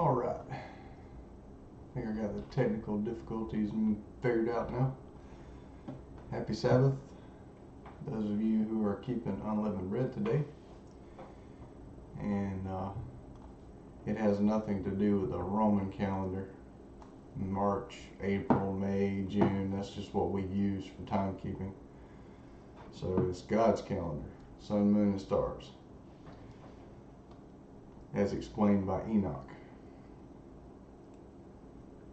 All right. I think I got the technical difficulties figured out now. Happy Sabbath. Those of you who are keeping unleavened bread today. And it has nothing to do with the Roman calendar. March, April, May, June. That's just what we use for timekeeping. So it's God's calendar. Sun, moon, and stars. As explained by Enoch.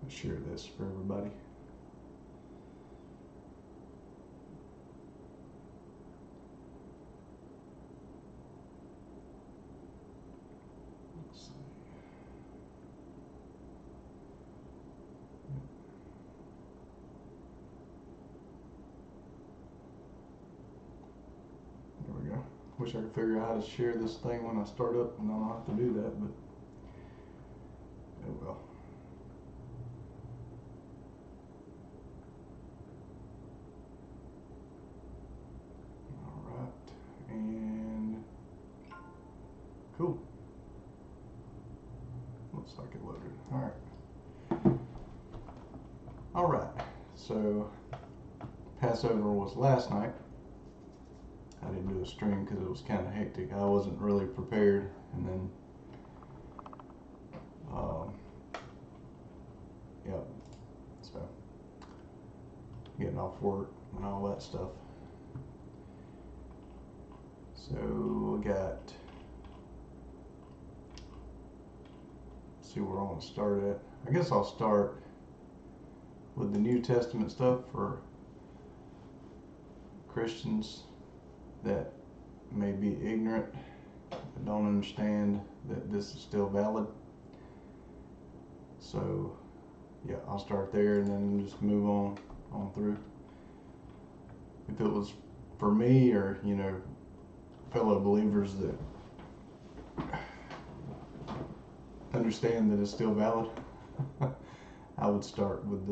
I'll share this for everybody. Let's see. There we go. Wish I could figure out how to share this thing when I start up, and I don't have to do that, but oh well. And cool. Looks like it loaded. All right. So Passover was last night. I didn't do a stream because it was kind of hectic. I wasn't really prepared, and then yep. So getting off work and all that stuff. So we got, let's see where I want to start at. I guess I'll start with the New Testament stuff for Christians that may be ignorant, that don't understand that this is still valid. So yeah, I'll start there and then just move on through. If it was for me, or fellow believers that understand that it's still valid, I would start with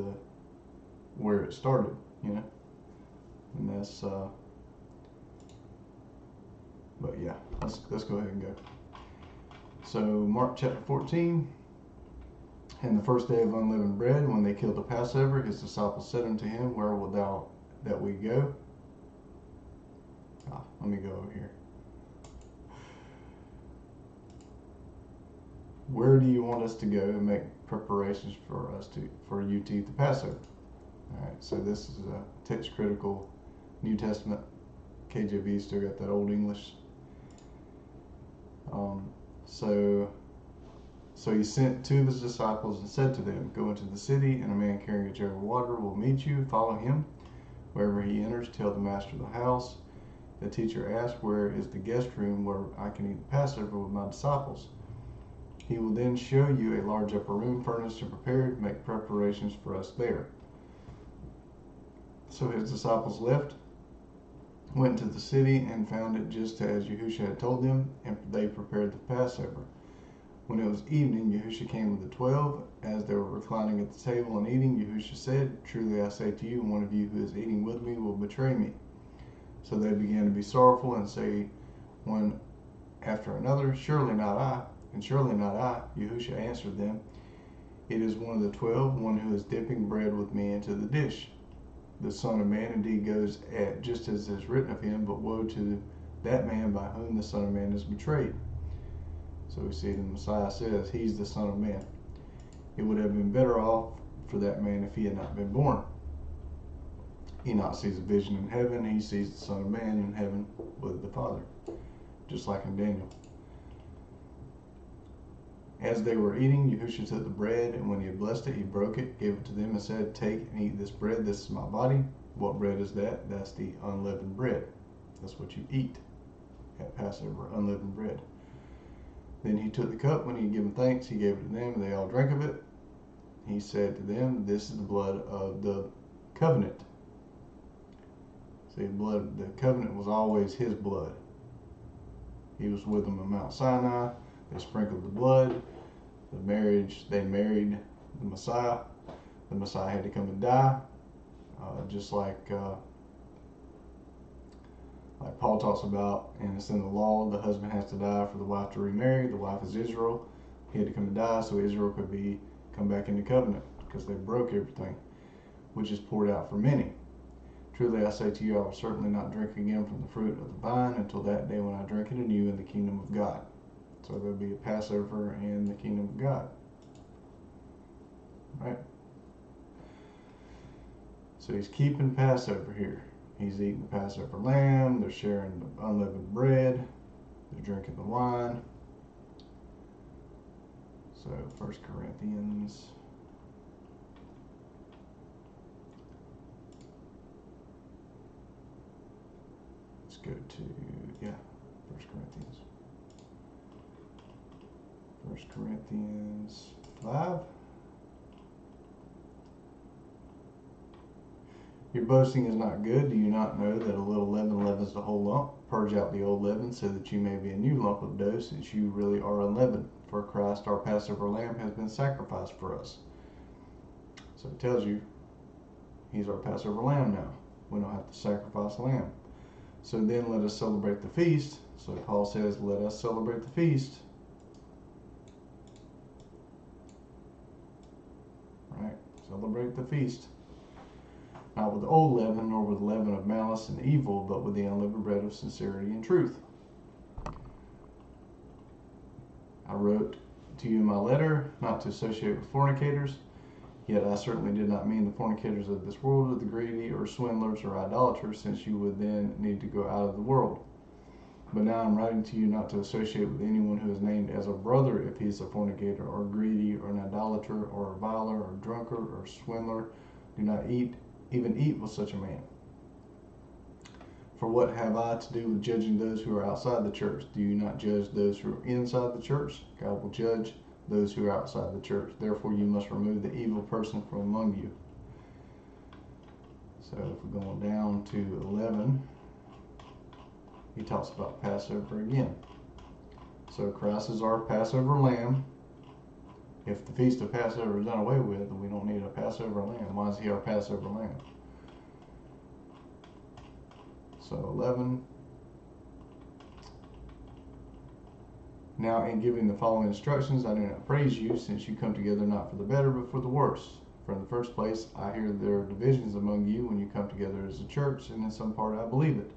where it started, and that's but yeah, let's go ahead and go. So Mark chapter 14. And the first day of unleavened bread, when they killed the Passover, his disciples said unto him, Where wilt thou that we go? Let me go over here. Where do you want us to go and make preparations for you to eat the Passover? All right, so this is a text critical New Testament. KJV still got that old English. So he sent two of his disciples and said to them, Go into the city, and a man carrying a jug of water will meet you. Follow him. Wherever he enters, tell the master of the house, the teacher asked, Where is the guest room where I can eat the Passover with my disciples? He will then show you a large upper room, furnished and prepared. Make preparations for us there. So his disciples left, went to the city, and found it just as Yahushua had told them, and they prepared the Passover. When it was evening, Yahushua came with the 12. As they were reclining at the table and eating, Yahushua said, Truly I say to you, one of you who is eating with me will betray me. So they began to be sorrowful and say one after another, Surely not I, and surely not I. Yahushua answered them, It is one of the 12, one who is dipping bread with me into the dish. The Son of Man indeed goes at just as is written of him, but woe to that man by whom the Son of Man is betrayed. So we see the Messiah says he's the Son of Man. It would have been better off for that man if he had not been born. Enoch sees a vision in heaven. He sees the Son of Man in heaven with the Father, just like in Daniel. As they were eating, Yahushua took the bread, and when he had blessed it, he broke it, gave it to them, and said, Take and eat this bread. This is my body. What bread is that? That's the unleavened bread. That's what you eat at Passover, unleavened bread. Then he took the cup. When he had given thanks, he gave it to them, and they all drank of it. He said to them, This is the blood of the covenant. See, the covenant was always his blood. He was with them on Mount Sinai. They sprinkled the blood. They married the Messiah. The Messiah had to come and die, just like Paul talks about, and it's in the law, the husband has to die for the wife to remarry. The wife is Israel. He had to come to die so Israel could come back into covenant, because they broke everything, which is poured out for many. Truly I say to you, I will certainly not drink again from the fruit of the vine until that day when I drink it anew in the kingdom of God. So there'll be a Passover in the kingdom of God. Right? So he's keeping Passover here. He's eating the Passover lamb. They're sharing the unleavened bread. They're drinking the wine. So 1 Corinthians. Let's go to, 1 Corinthians. 1 Corinthians 5. Your boasting is not good. Do you not know that a little leaven leavens the whole lump? Purge out the old leaven, so that you may be a new lump of dough, since you really are unleavened. For Christ, our Passover lamb, has been sacrificed for us. So it tells you he's our Passover lamb now. We don't have to sacrifice a lamb. So then let us celebrate the feast. So Paul says, let us celebrate the feast. Right? Celebrate the feast. Not with the old leaven, nor with the leaven of malice and evil, but with the unleavened bread of sincerity and truth. I wrote to you in my letter not to associate with fornicators, yet I certainly did not mean the fornicators of this world, or the greedy, or swindlers, or idolaters, since you would then need to go out of the world. But now I'm writing to you not to associate with anyone who is named as a brother if he is a fornicator, or greedy, or an idolater, or a reviler, or drunkard, or swindler. Do not even eat with such a man. For what have I to do with judging those who are outside the church? Do you not judge those who are inside the church? God will judge those who are outside the church. Therefore you must remove the evil person from among you. So if we're going down to 11, he talks about Passover again. So Christ is our Passover lamb. If the feast of Passover is done away with, then we don't need a Passover lamb. Why is he our Passover lamb? So 11. Now in giving the following instructions, I do not praise you, since you come together not for the better, but for the worse. For in the first place, I hear there are divisions among you when you come together as a church, and in some part I believe it.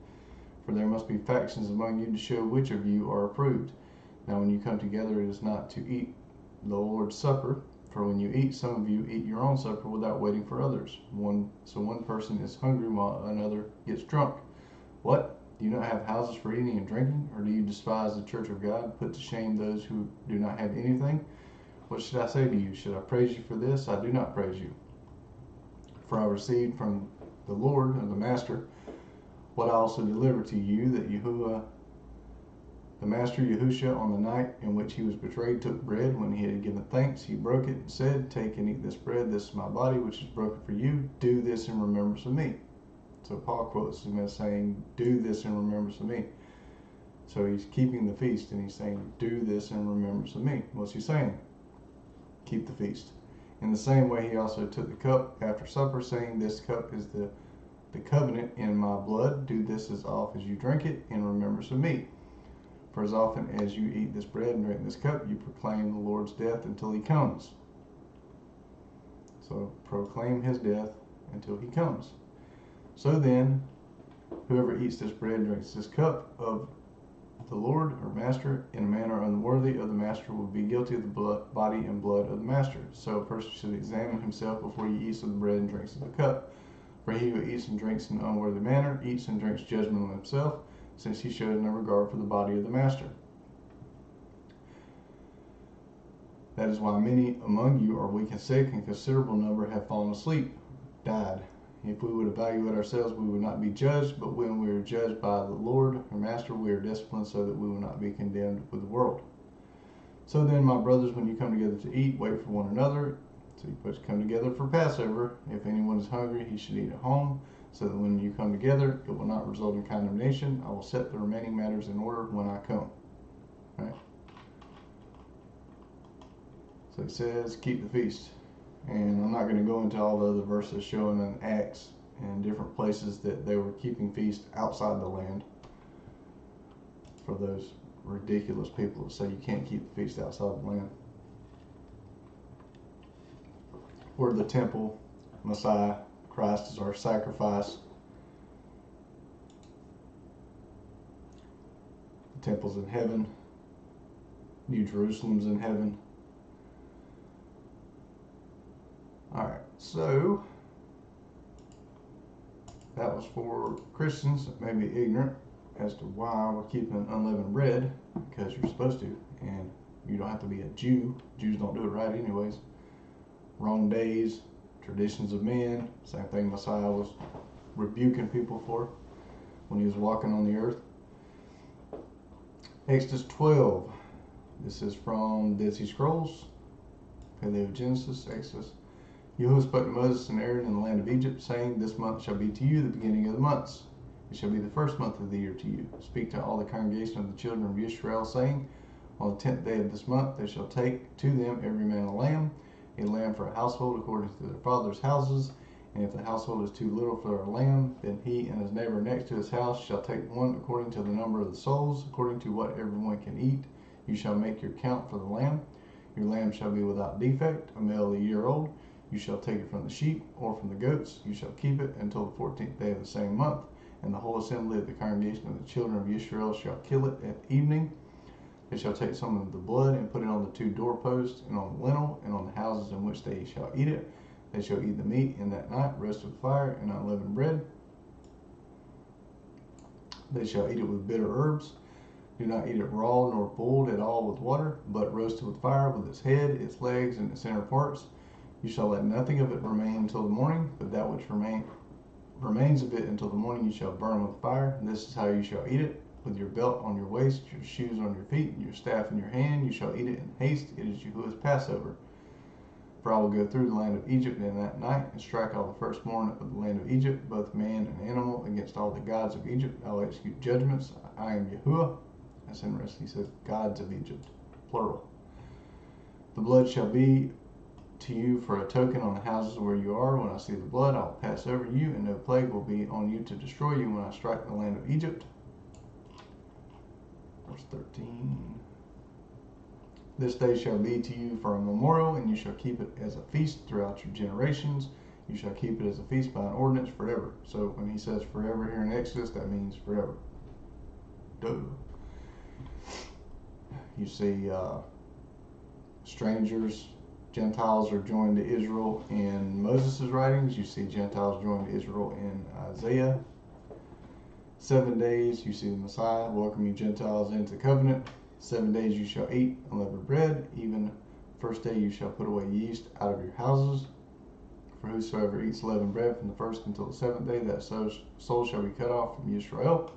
For there must be factions among you to show which of you are approved. Now when you come together, it is not to eat the Lord's Supper, for when you eat, some of you eat your own supper without waiting for others. So one person is hungry while another gets drunk. What? Do you not have houses for eating and drinking? Or do you despise the church of God, put to shame those who do not have anything? What should I say to you? Should I praise you for this? I do not praise you. For I received from the Lord, or the Master, what I also delivered to you, that the Master Yahushua, on the night in which he was betrayed, took bread. When he had given thanks, he broke it and said, take and eat this bread. This is my body, which is broken for you. Do this in remembrance of me. So Paul quotes him as saying, do this in remembrance of me. So he's keeping the feast, and he's saying, do this in remembrance of me. What's he saying? Keep the feast. In the same way, he also took the cup after supper, saying, this cup is the covenant in my blood. Do this as often as you drink it in remembrance of me. For as often as you eat this bread and drink this cup, you proclaim the Lord's death until he comes. So proclaim his death until he comes. So then, whoever eats this bread and drinks this cup of the Lord or Master in a manner unworthy of the Master will be guilty of the body and blood of the Master. So a person should examine himself before he eats of the bread and drinks of the cup. For he who eats and drinks in an unworthy manner eats and drinks judgment on himself, since he shows no regard for the body of the Master. That is why many among you are weak and sick, and a considerable number have fallen asleep, died. If we would evaluate ourselves, we would not be judged, but when we are judged by the Lord or Master, we are disciplined so that we will not be condemned with the world. So then, my brothers, when you come together to eat, wait for one another. So you come together for Passover. If anyone is hungry, he should eat at home, so that when you come together, it will not result in condemnation. I will set the remaining matters in order when I come. Right? So it says, keep the feast. And I'm not going to go into all the other verses showing in Acts and different places that they were keeping feast outside the land. For those ridiculous people that say you can't keep the feast outside the land. We're the temple. Messiah, Christ is our sacrifice. The temple's in heaven. New Jerusalem's in heaven. Alright, so that was for Christians that may be ignorant as to why we're keeping unleavened bread, because you're supposed to, and you don't have to be a Jew. Jews don't do it right anyways. Wrong days, traditions of men, same thing Messiah was rebuking people for when he was walking on the earth. Exodus 12. This is from Dead Sea Scrolls, Paleogenesis, Exodus. Yahuwah spoke to Moses and Aaron in the land of Egypt, saying, This month shall be to you the beginning of the months. It shall be the first month of the year to you. Speak to all the congregation of the children of Israel, saying, On the 10th day of this month they shall take to them every man a lamb for a household according to their father's houses. And if the household is too little for a lamb, then he and his neighbor next to his house shall take one according to the number of the souls, according to what everyone can eat. You shall make your count for the lamb. Your lamb shall be without defect, a male a year old. You shall take it from the sheep or from the goats. You shall keep it until the 14th day of the same month. And the whole assembly of the congregation of the children of Israel shall kill it at evening. They shall take some of the blood and put it on the 2 doorposts and on the lintel and on the houses in which they shall eat it. They shall eat the meat in that night, roasted with fire and unleavened bread. They shall eat it with bitter herbs. Do not eat it raw nor boiled at all with water, but roasted with fire with its head, its legs, and its inner parts. You shall let nothing of it remain until the morning, but that which remains of it until the morning you shall burn with fire. And this is how you shall eat it: with your belt on your waist, your shoes on your feet, and your staff in your hand. You shall eat it in haste. It is Yahuwah's Passover. For I will go through the land of Egypt in that night, and strike all the firstborn of the land of Egypt, both man and animal, against all the gods of Egypt. I will execute judgments. I am Yahuwah. That's interesting. He says gods of Egypt, plural. The blood shall be to you for a token on the houses where you are. When I see the blood, I will pass over you, and no plague will be on you to destroy you when I strike the land of Egypt. Verse 13. This day shall be to you for a memorial, and you shall keep it as a feast throughout your generations. You shall keep it as a feast by an ordinance forever. So when he says forever here in Exodus, that means forever. Duh. You see strangers, Gentiles are joined to Israel in Moses' writings. You see Gentiles joined to Israel in Isaiah. 7 days, you see the Messiah welcoming Gentiles into the covenant. 7 days you shall eat unleavened bread. Even first day you shall put away yeast out of your houses. For whosoever eats leavened bread from the first until the 7th day, that soul shall be cut off from Israel.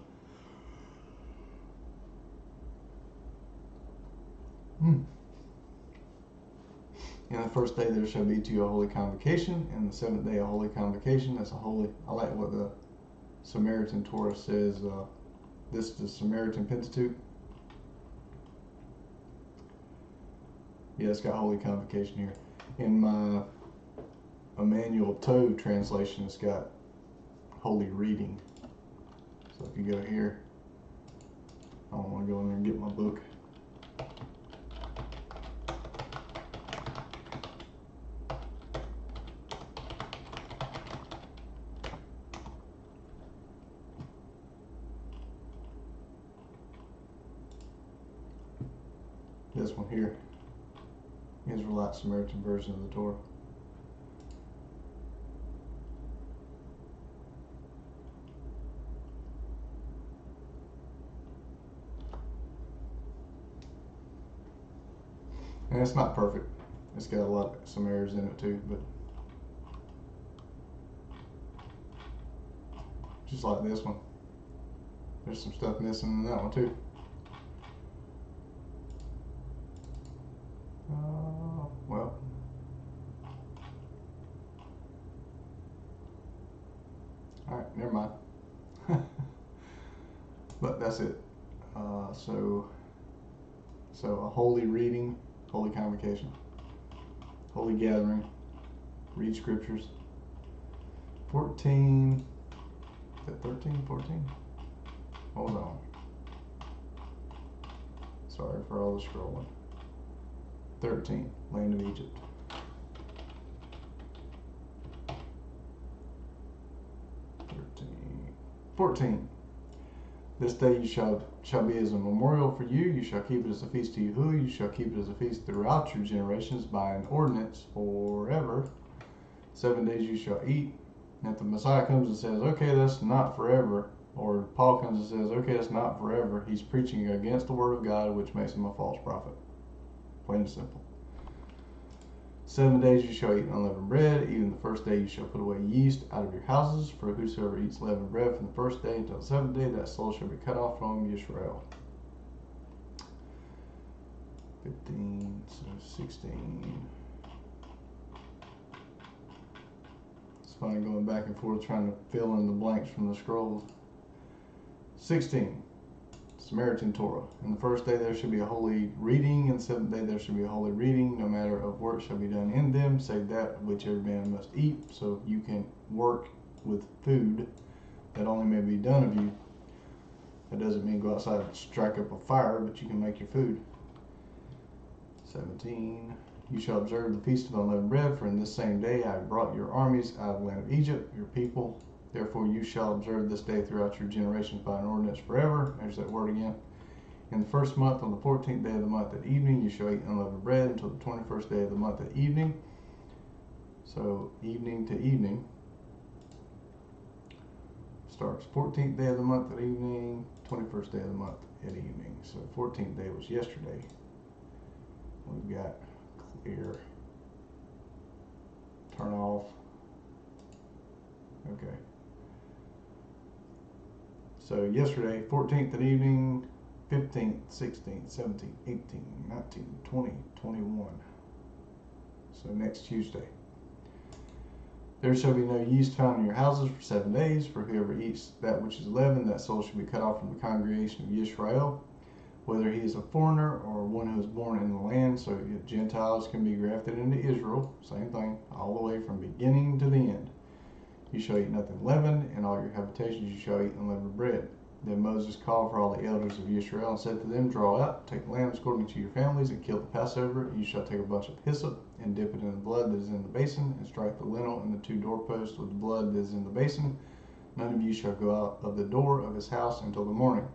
In the first day there shall be to you a holy convocation, and the 7th day a holy convocation. That's a holy. I like what the Samaritan Torah says. This is the Samaritan Pentateuch. Yeah, it's got holy convocation here. In my Emmanuel Tov translation, it's got holy reading. So if you go here, I don't want to go in there and get my book. This one here, Israelite Samaritan version of the Torah. And it's not perfect. It's got a lot of some errors in it too, but just like this one, there's some stuff missing in that one too. Well, all right, never mind. But that's it. So a holy reading, holy convocation, holy gathering, read scriptures. 14, is that 13, 14? Hold on. Sorry for all the scrolling. 13, land of Egypt. 14. This day you shall be as a memorial for you. You shall keep it as a feast to Yahuwah. You shall keep it as a feast throughout your generations by an ordinance forever. 7 days you shall eat. And if the Messiah comes and says, okay, that's not forever, or Paul comes and says, okay, that's not forever, he's preaching against the word of God, which makes him a false prophet. Plain and simple. 7 days you shall eat unleavened bread. Even the first day you shall put away yeast out of your houses. For whosoever eats leavened bread from the first day until the 7th day, that soul shall be cut off from Yisrael. 15, so 16. It's funny going back and forth trying to fill in the blanks from the scrolls. 16. Samaritan Torah. In the first day there shall be a holy reading, and the 7th day there shall be a holy reading. No matter of work shall be done in them, save that which every man must eat. So you can work with food that only may be done of you. That doesn't mean go outside and strike up a fire, but you can make your food. 17. You shall observe the feast of unleavened bread, for in this same day I brought your armies out of the land of Egypt, your people. Therefore you shall observe this day throughout your generations by an ordinance forever. There's that word again. In the first month, on the 14th day of the month at evening, you shall eat unleavened bread until the 21st day of the month at evening. So evening to evening. Starts 14th day of the month at evening, 21st day of the month at evening. So 14th day was yesterday. We've got clear. Turn off. Okay. So yesterday, 14th at evening, 15th, 16th, 17th, 18th, 19th, 20, 21. So next Tuesday. There shall be no yeast found in your houses for 7 days. For whoever eats that which is leavened, that soul shall be cut off from the congregation of Yisrael, whether he is a foreigner or one who is born in the land. So Gentiles can be grafted into Israel. Same thing, all the way from beginning to the end. You shall eat nothing leavened. In all your habitations you shall eat unleavened bread. Then Moses called for all the elders of Israel and said to them, draw out, take lambs according to your families, and kill the Passover. You shall take a bunch of hyssop and dip it in the blood that is in the basin, and strike the lintel and the 2 doorposts with the blood that is in the basin. None of you shall go out of the door of his house until the morning.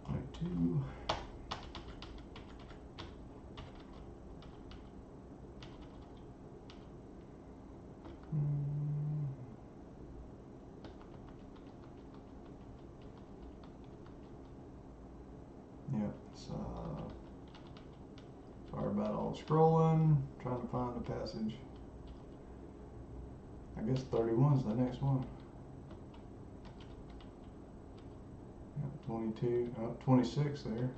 22. Yep, sorry about all the scrolling, trying to find the passage. I guess 31 is the next one. Yep, 22, 26 there.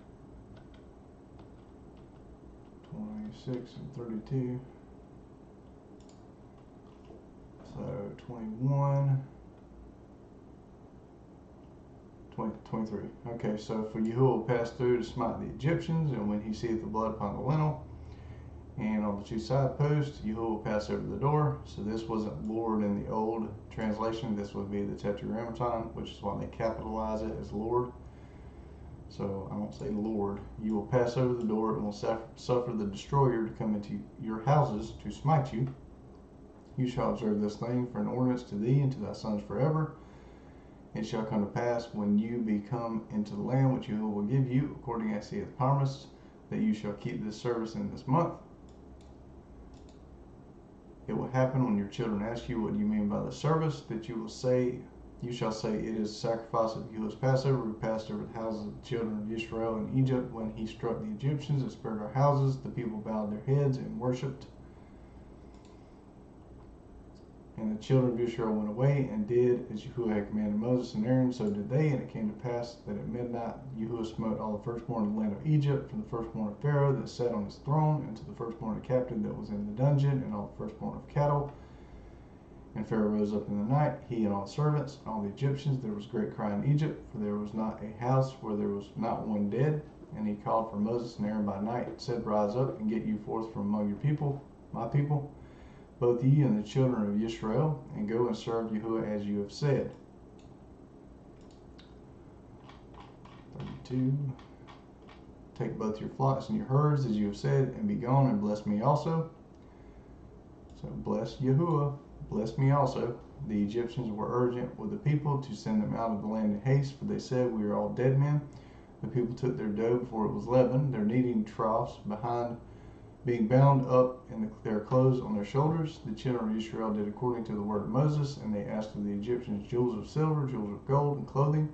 26 and 32. So 21. 23. Okay, so for Yahuwah will pass through to smite the Egyptians, and when he seeth the blood upon the lintel and on the 2 side posts, Yahuwah will pass over the door. So this wasn't Lord in the old translation. This would be the Tetragrammaton, which is why they capitalize it as Lord. So I won't say Lord. You will pass over the door and will suffer the destroyer to come into your houses to smite you. You shall observe this thing for an ordinance to thee and to thy sons forever. It shall come to pass when you be come into the land which Yahuwah will give you, according as he hath promised, that you shall keep this service in this month. It will happen when your children ask you what you mean by the service, that you shall say, it is the sacrifice of Yahuwah's Passover. We passed over the houses of the children of Israel in Egypt when he struck the Egyptians and spared our houses. The people bowed their heads and worshipped. And the children of Israel went away and did as Yahuwah had commanded Moses and Aaron, so did they. And it came to pass that at midnight Yahuwah smote all the firstborn of the land of Egypt, from the firstborn of Pharaoh that sat on his throne, and to the firstborn of the captain that was in the dungeon, and all the firstborn of cattle. And Pharaoh rose up in the night, he and all the servants, all the Egyptians. There was great cry in Egypt, for there was not a house where there was not one dead. And he called for Moses and Aaron by night, and said, rise up and get you forth from among your people, my people, both ye and the children of Israel, and go and serve Yahuwah as you have said. 32. Take both your flocks and your herds as you have said, and be gone, and bless me also. So bless Yahuwah. Bless me also. The Egyptians were urgent with the people to send them out of the land in haste, for they said, we are all dead men. The people took their dough before it was leavened, their kneading troughs behind, being bound up in their clothes on their shoulders. The children of Israel did according to the word of Moses, and they asked of the Egyptians jewels of silver, jewels of gold, and clothing.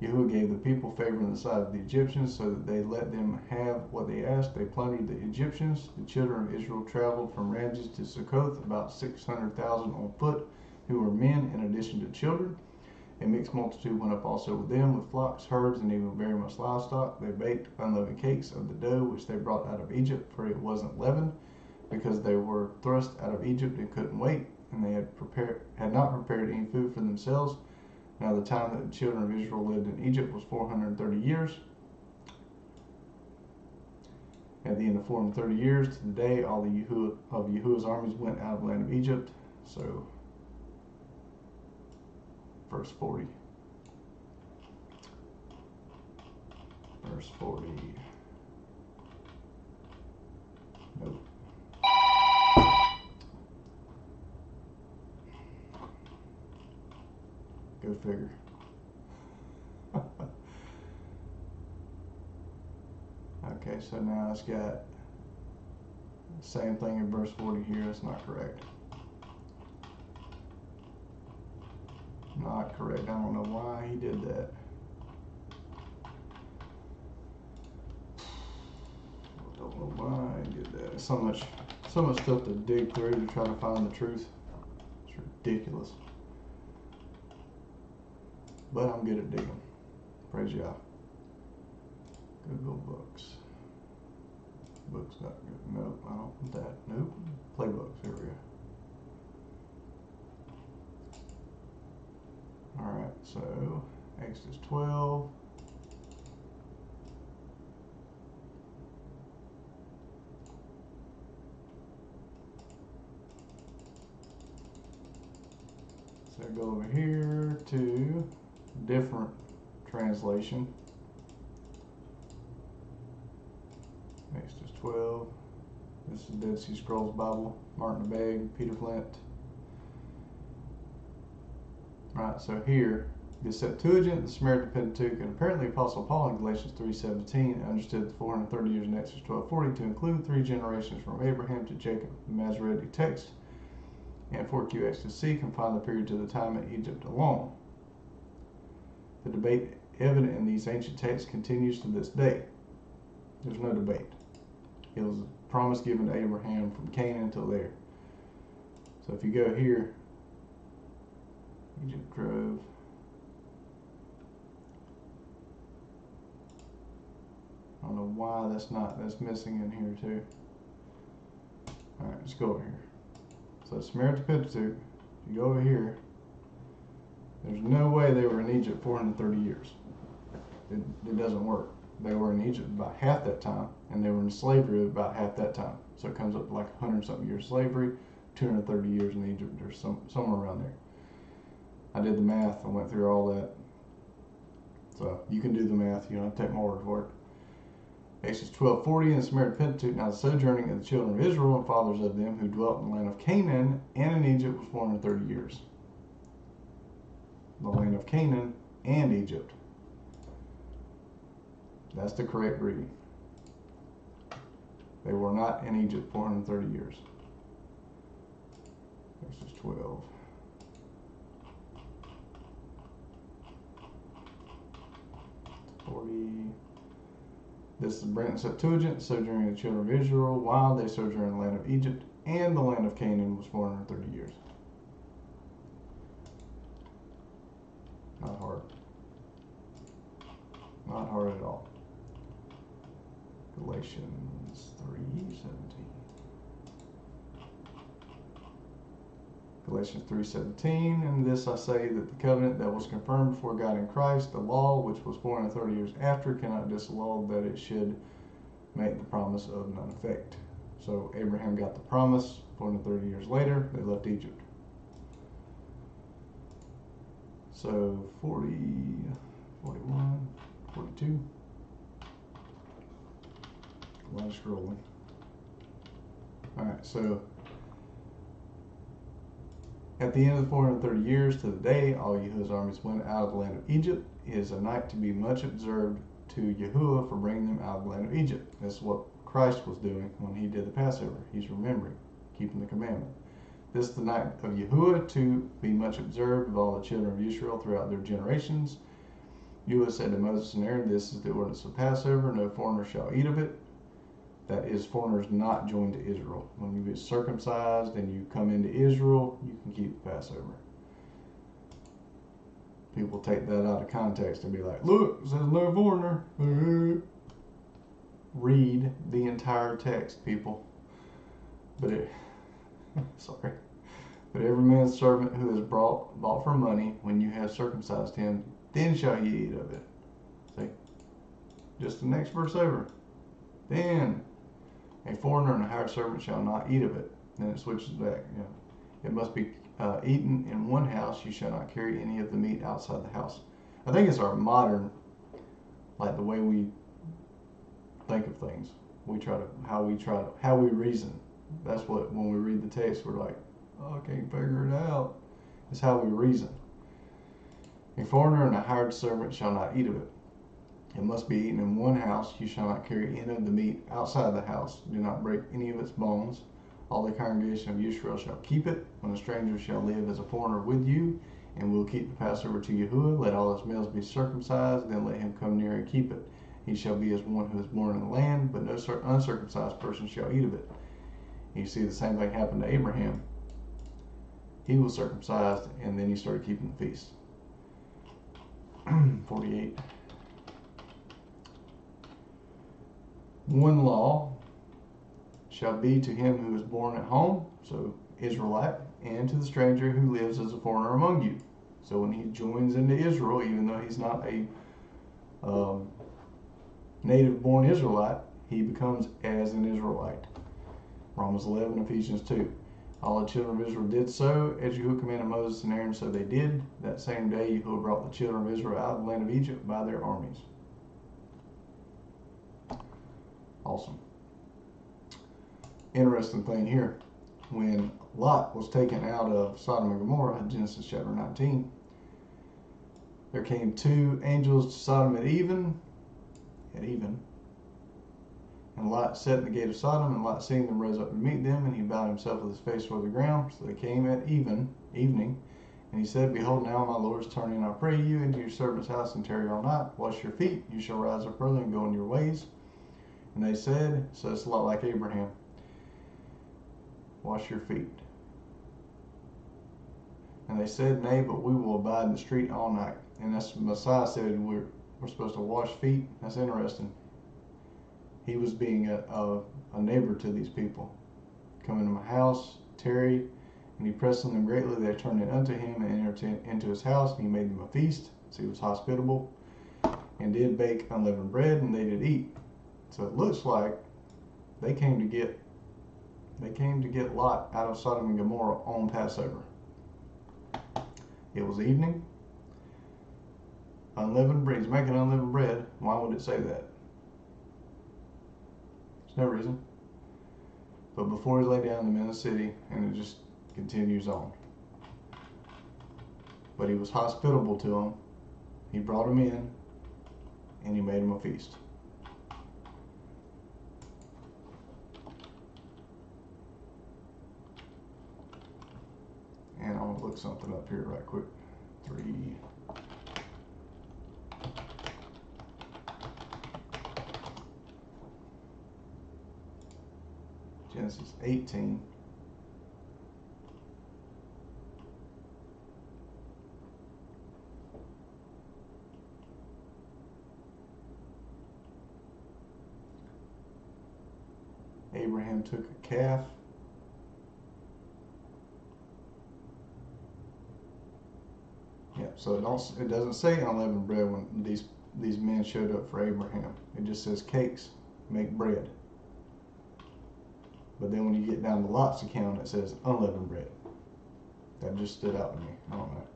Yahuwah gave the people favor in the sight of the Egyptians, so that they let them have what they asked. They plundered the Egyptians. The children of Israel traveled from Ramses to Succoth, about 600,000 on foot, who were men in addition to children. A mixed multitude went up also with them, with flocks, herds, and even very much livestock. They baked unleavened cakes of the dough which they brought out of Egypt, for it wasn't leavened, because they were thrust out of Egypt and couldn't wait, and they had not prepared any food for themselves. Now the time that the children of Israel lived in Egypt was 430 years. At the end of 430 years, to the day, all the Yahuwah's armies went out of the land of Egypt. So, verse 40. Verse 40. Nope. Go figure. Okay, so now it's got the same thing in verse 40 here. It's not correct. Not correct. I don't know why he did that. I don't know why he did that. So much stuff to dig through to try to find the truth. It's ridiculous. But I'm good at digging. Praise Yah. Google Books. Books not good. Nope, I don't want that. Nope. Playbooks. Here we go. Alright, so Exodus 12. So go over here to different translation. Exodus 12. This is Dead Sea Scrolls Bible. Martin Begg, Peter Flint. Right, so here, the Septuagint, the Samaritan Pentateuch, and apparently Apostle Paul in Galatians 3:17 understood the 430 years in Exodus 12:40 to include 3 generations from Abraham to Jacob. The Masoretic text and 4Q Exodus C confine the period to the time in Egypt alone. The debate evident in these ancient texts continues to this day. There's no debate. It was a promise given to Abraham from Canaan until there. So if you go here, Egypt drove. I don't know why that's missing in here too. Alright, let's go over here. So Samaritan Pentateuch, if you go over here, there's no way they were in Egypt 430 years. It doesn't work. They were in Egypt about half that time, and they were in slavery about half that time. So it comes up to like 100-something years slavery, 230 years in Egypt, or somewhere around there. I did the math. I went through all that. So you can do the math. You don't have to take my word for it. Exodus 12:40 in the Samaritan Pentateuch. Now the sojourning of the children of Israel and fathers of them who dwelt in the land of Canaan and in Egypt was 430 years. The land of Canaan and Egypt. That's the correct reading. They were not in Egypt 430 years. Exodus 12. This is the Brenton Septuagint, sojourning of the children of Israel while they sojourned in the land of Egypt and the land of Canaan was 430 years. Not hard. Not hard at all. Galatians 3:17. Galatians 3:17, and this I say that the covenant that was confirmed before God in Christ, the law which was 430 years after, cannot disannul that it should make the promise of none effect. So Abraham got the promise. 430 years later, they left Egypt. So 40, 41, 42. A lot of scrolling. Alright, so At the end of the 430 years to the day all Yahuwah's armies went out of the land of Egypt is a night to be much observed to Yahuwah for bringing them out of the land of Egypt. That's what Christ was doing when he did the Passover. He's remembering, keeping the commandment. This is the night of Yahuwah to be much observed of all the children of Israel throughout their generations. Yahuwah said to Moses and Aaron, this is the ordinance of Passover. No foreigner shall eat of it. That is, foreigners not joined to Israel. When you get circumcised and you come into Israel, you can keep the Passover. People take that out of context and be like, look, it says no foreigner. Read the entire text, people. But sorry. But every man's servant who is bought for money, when you have circumcised him, then shall he eat of it. See? Just the next verse over. Then a foreigner and a hired servant shall not eat of it. Then it switches back. You know, it must be eaten in one house. You shall not carry any of the meat outside the house. I think it's our modern, like the way we think of things. How we reason. That's what, when we read the text, we're like, oh, I can't figure it out. It's how we reason. A foreigner and a hired servant shall not eat of it. It must be eaten in one house. You shall not carry any of the meat outside the house. Do not break any of its bones. All the congregation of Israel shall keep it. When a stranger shall live as a foreigner with you, and will keep the Passover to Yahuwah, let all his males be circumcised, then let him come near and keep it. He shall be as one who is born in the land, but no uncircumcised person shall eat of it. You see the same thing happened to Abraham. He was circumcised, and then he started keeping the feast. 48. One law shall be to him who is born at home, so Israelite, and to the stranger who lives as a foreigner among you. So when he joins into Israel, even though he's not a native-born Israelite, he becomes as an Israelite. Romans 11, Ephesians 2. All the children of Israel did so, as Yahuwah commanded Moses and Aaron, so they did. That same day Yahuwah brought the children of Israel out of the land of Egypt by their armies. Awesome. Interesting thing here. When Lot was taken out of Sodom and Gomorrah, Genesis chapter 19, there came two angels to Sodom at even, and Lot sat in the gate of Sodom, and Lot seeing them rose up to meet them, and he bowed himself with his face toward the ground. So they came at evening, and he said, behold, now my Lord is turning, I pray you, into your servant's house, and tarry all night. Wash your feet, you shall rise up early and go on your ways. And they said, so it's a lot like Abraham, wash your feet. And they said, nay, but we will abide in the street all night. And that's Messiah said we're supposed to wash feet. That's interesting. He was being a neighbor to these people. Come into my house, tarry, and he pressed on them greatly. They turned it unto him and entered into his house, and he made them a feast. So he was hospitable, and did bake unleavened bread, and they did eat. So it looks like they came to get Lot out of Sodom and Gomorrah on Passover. It was evening. Unleavened bread. He's making unleavened bread. Why would it say that? There's no reason. But before he lay down them in the city, and it just continues on. But he was hospitable to them. He brought them in, and he made them a feast. And I'm going to look something up here right quick. 3. Genesis 18. Abraham took a calf. Yeah, so it doesn't say unleavened bread when these men showed up for Abraham. It just says cakes, make bread. But then when you get down to Lot's account, it says unleavened bread. That just stood out to me. I don't know.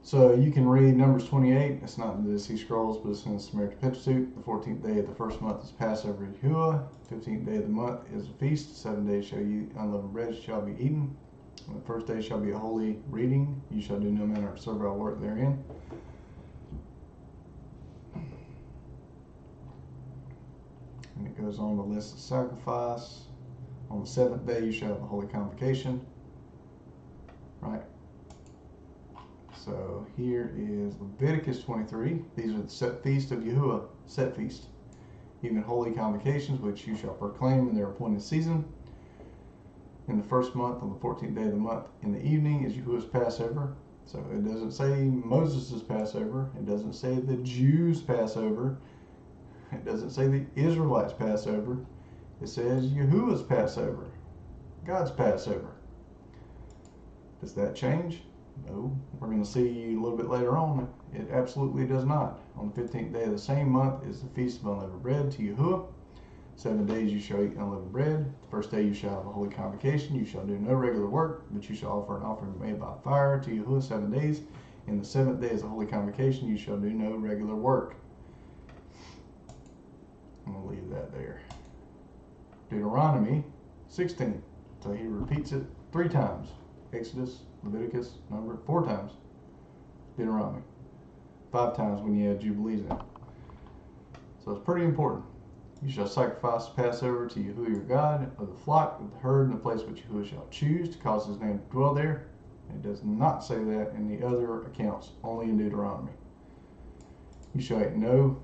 So you can read Numbers 28. It's not in the Dead Sea Scrolls, but it's in the Samaritan Pentateuch. The 14th day of the first month is Passover at Yahuwah. 15th day of the month is a feast. 7 days shall you unleavened bread shall be eaten. The first day shall be a holy reading. You shall do no manner of servile work therein. And it goes on to list the sacrifice. On the seventh day you shall have a holy convocation. Right? So here is Leviticus 23. These are the set feast of Yahuwah, set feast. Even holy convocations, which you shall proclaim in their appointed season. In the first month, on the 14th day of the month, in the evening, is Yahuwah's Passover. So it doesn't say Moses' Passover. It doesn't say the Jews' Passover. It doesn't say the Israelites' Passover. It says Yahuwah's Passover, God's Passover. Does that change? No. We're going to see a little bit later on. It absolutely does not. On the 15th day of the same month is the Feast of Unleavened Bread to Yahuwah. 7 days you shall eat unleavened bread. The first day you shall have a holy convocation. You shall do no regular work, but you shall offer an offering made by fire to Yahuwah 7 days. In the seventh day is a holy convocation. You shall do no regular work. I'm going to leave that there. Deuteronomy 16. So he repeats it 3 times. Exodus, Leviticus, Number, 4 times. Deuteronomy. 5 times when you add Jubilees in. So it's pretty important. You shall sacrifice the Passover to Yahuwah your God of the flock, of the herd, in the place which Yahuwah shall choose to cause his name to dwell there. It does not say that in the other accounts, only in Deuteronomy. You shall eat no,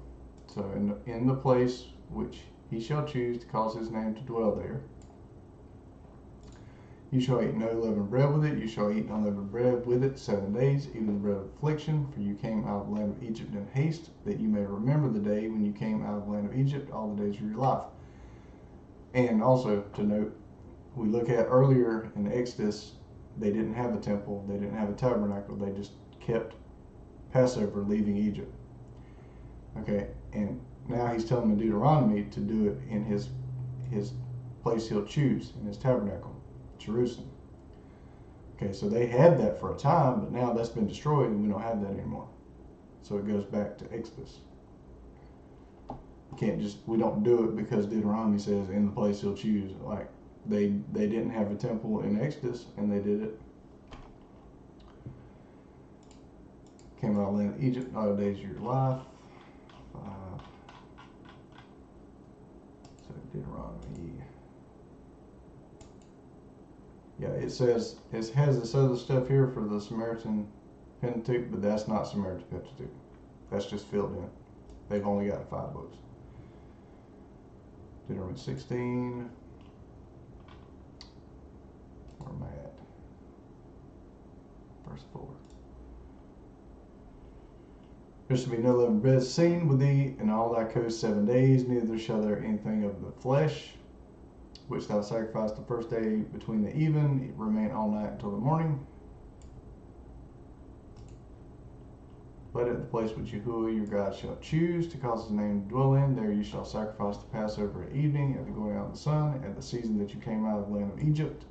so in the place which he shall choose to cause his name to dwell there. You shall eat no leavened bread with it. You shall eat unleavened bread with it 7 days, even the bread of affliction. For you came out of the land of Egypt in haste, that you may remember the day when you came out of the land of Egypt all the days of your life. And also to note, we look at earlier in Exodus, they didn't have a temple, they didn't have a tabernacle, they just kept Passover leaving Egypt. Okay, and now he's telling them in Deuteronomy to do it in his place he'll choose, in his tabernacle. Jerusalem. Okay, so they had that for a time, but now that's been destroyed and we don't have that anymore. So it goes back to Exodus. You can't just, we don't do it because Deuteronomy says in the place he'll choose. Like they didn't have a temple in Exodus and they did it. Came out of the land of Egypt all the days of your life. So Deuteronomy. Yeah, it says, it has this other stuff here for the Samaritan Pentateuch, but that's not Samaritan Pentateuch. That's just filled in. They've only got 5 books. Deuteronomy 16. Where am I at? Verse 4. There shall be no leavened bread seen with thee in all thy coast 7 days, neither shall there anything of the flesh which thou sacrificed the first day between the even, remain all night until the morning. But at the place which Yahuwah your God shall choose to cause his name to dwell in, there you shall sacrifice the Passover at evening, at the going out of the sun, at the season that you came out of the land of Egypt.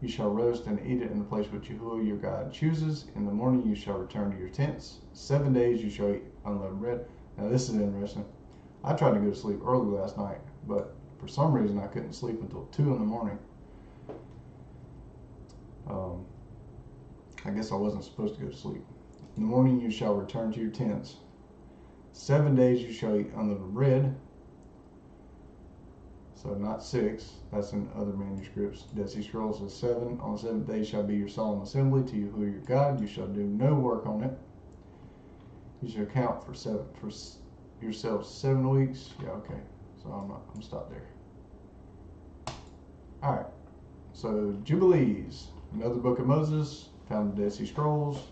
You shall roast and eat it in the place which Yahuwah your God chooses. In the morning you shall return to your tents. 7 days you shall eat unleavened bread. Now this is interesting. I tried to go to sleep early last night, but for some reason, I couldn't sleep until 2 in the morning. I guess I wasn't supposed to go to sleep. In the morning you shall return to your tents. 7 days you shall eat unleavened bread. So not 6. That's in other manuscripts. Dead Sea Scrolls says 7. On the 7th day shall be your solemn assembly to Yahuwah your God. You shall do no work on it. You shall count for yourselves 7 weeks. Yeah, okay. So I'm stopped there. Alright, so Jubilees, another book of Moses, found in the Dead Sea Scrolls,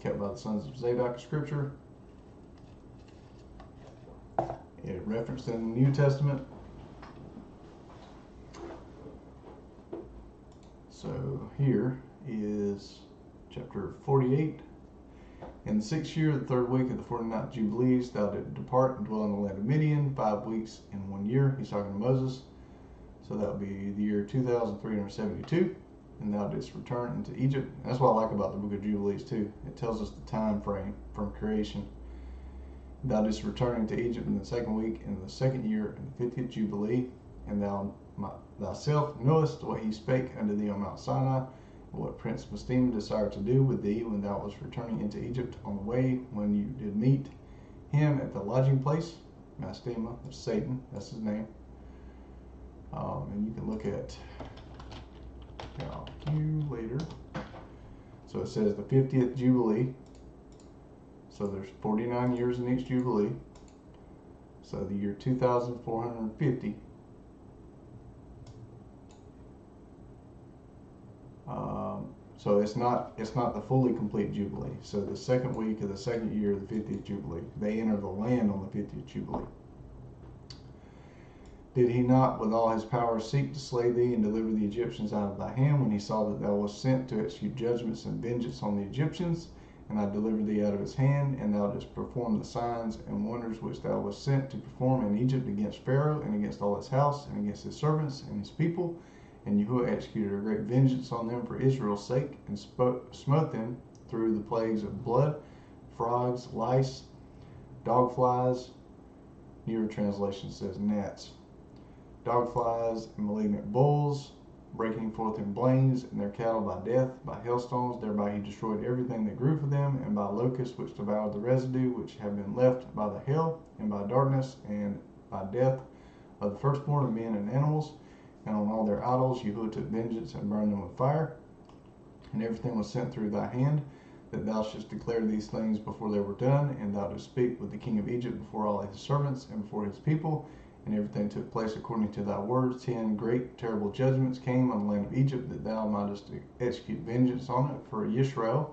kept by the sons of Zadok of Scripture. It referenced in the New Testament. So here is chapter 48. In the 6th year, the 3rd week of the 49th Jubilees, thou didst depart and dwell in the land of Midian, 5 weeks in 1 year. He's talking to Moses. So that would be the year 2372. And thou didst return into Egypt. And that's what I like about the book of Jubilees too. It tells us the time frame from creation. Thou didst return into Egypt in the 2nd week, in the 2nd year, in the 50th Jubilee. and thou thyself knowest what he spake unto thee on Mount Sinai, and what Prince Mastema desired to do with thee when thou wast returning into Egypt on the way, when you did meet him at the lodging place. Mastema, that's Satan, that's his name. And you can look at calculator. So it says the 50th Jubilee. So there's 49 years in each Jubilee. So the year 2450. So it's not the fully complete Jubilee. So the second week of the second year of the 50th Jubilee, they enter the land on the 50th Jubilee. Did he not with all his power seek to slay thee and deliver the Egyptians out of thy hand, when he saw that thou wast sent to execute judgments and vengeance on the Egyptians? And I delivered thee out of his hand, and thou didst perform the signs and wonders which thou wast sent to perform in Egypt against Pharaoh, and against all his house, and against his servants and his people. And Yahuwah executed a great vengeance on them for Israel's sake, and smote them through the plagues of blood, frogs, lice, dog flies. Newer translation says gnats. Dog flies and malignant bulls, breaking forth in blains, and their cattle by death, by hailstones. Thereby he destroyed everything that grew for them, and by locusts which devoured the residue which had been left by the hail, and by darkness, and by death of the firstborn of men and animals. And on all their idols Yahuwah took vengeance and burned them with fire. And everything was sent through thy hand, that thou shouldst declare these things before they were done, and thou didst speak with the king of Egypt before all his servants and before his people. And everything took place according to thy words. 10 great terrible judgments came on the land of Egypt, that thou mightest execute vengeance on it for Yisrael.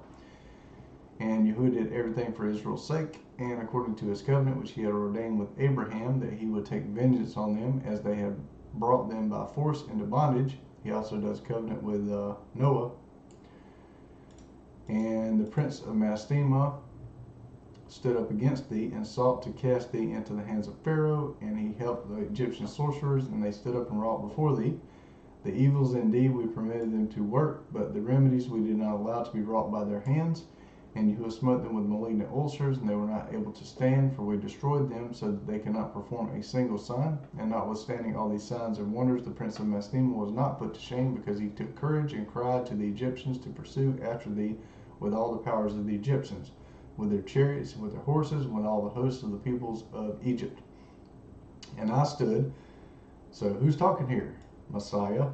And Yahuwah did everything for Israel's sake, and according to his covenant which he had ordained with Abraham, that he would take vengeance on them, as they had brought them by force into bondage. He also does covenant with Noah. And the prince of Mastema stood up against thee, and sought to cast thee into the hands of Pharaoh, and he helped the Egyptian sorcerers, and they stood up and wrought before thee. The evils indeed we permitted them to work, but the remedies we did not allow to be wrought by their hands. And Yahuwah smote them with malignant ulcers, and they were not able to stand, for we destroyed them, so that they could not perform a single sign. And notwithstanding all these signs and wonders, the prince of Mastema was not put to shame, because he took courage and cried to the Egyptians to pursue after thee with all the powers of the Egyptians, with their chariots, and with their horses, and with all the hosts of the peoples of Egypt. And I stood. So who's talking here? Messiah.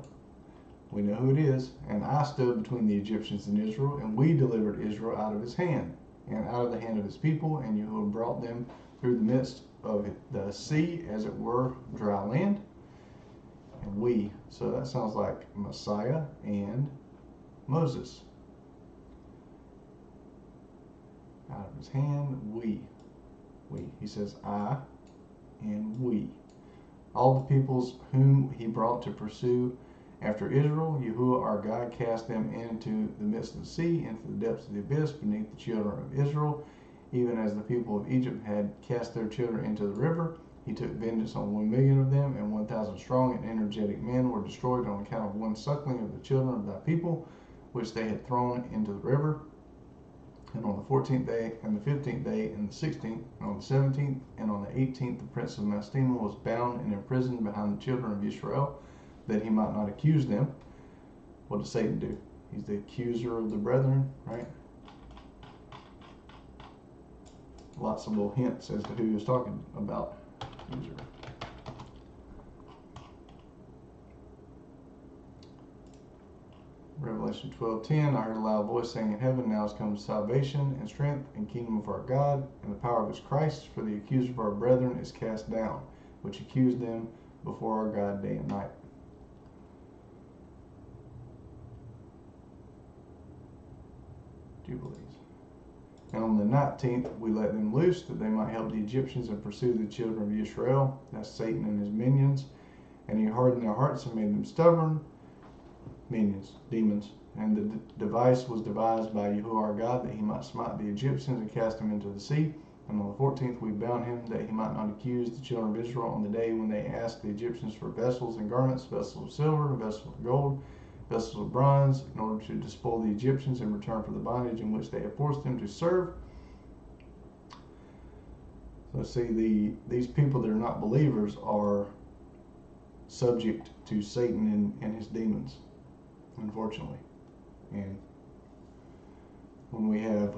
We know who it is. And I stood between the Egyptians and Israel, and we delivered Israel out of his hand, and out of the hand of his people, and Yahuwah brought them through the midst of the sea, as it were dry land. And we. So that sounds like Messiah and Moses. Out of his hand, we. He says I and we. All the peoples whom he brought to pursue after Israel, Yahuwah our God cast them into the midst of the sea, into the depths of the abyss, beneath the children of Israel, even as the people of Egypt had cast their children into the river. He took vengeance on 1,000,000 of them, and 1,000 strong and energetic men were destroyed on account of one suckling of the children of thy people, which they had thrown into the river. And on the 14th day, and the 15th day, and the 16th, and on the 17th, and on the 18th, the prince of Mastema was bound and imprisoned behind the children of Israel, that he might not accuse them. What does Satan do? He's the accuser of the brethren, right? Lots of little hints as to who he was talking about. Accuser. Revelation 12:10, I heard a loud voice saying in heaven, now has come salvation and strength and kingdom of our God and the power of his Christ, for the accuser of our brethren is cast down, which accused them before our God day and night. Jubilees. And on the 19th, we let them loose, that they might help the Egyptians and pursue the children of Israel. That's Satan and his minions. And he hardened their hearts and made them stubborn. Minions, demons. And the device was devised by Yahuwah our God, that he might smite the Egyptians and cast them into the sea. And on the 14th, we bound him, that he might not accuse the children of Israel on the day when they asked the Egyptians for vessels and garments, vessels of silver, vessels of gold, vessels of bronze, in order to despoil the Egyptians in return for the bondage in which they have forced them to serve. So see, these people that are not believers are subject to Satan and his demons, unfortunately. And when we have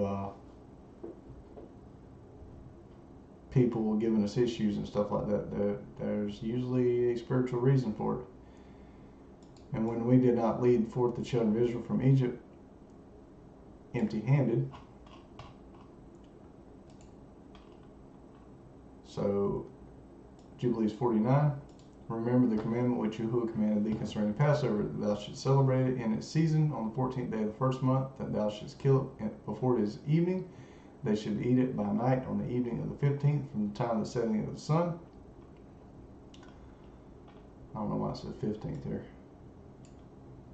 people giving us issues and stuff like that, there's usually a spiritual reason for it. And when we did not lead forth the children of Israel from Egypt empty-handed, so Jubilees 49, remember the commandment which Yahuwah commanded thee concerning Passover, that thou shouldst celebrate it in its season on the 14th day of the first month, that thou shouldst kill it before it is evening. They should eat it by night on the evening of the 15th from the time of the setting of the sun. I don't know why it says 15th here.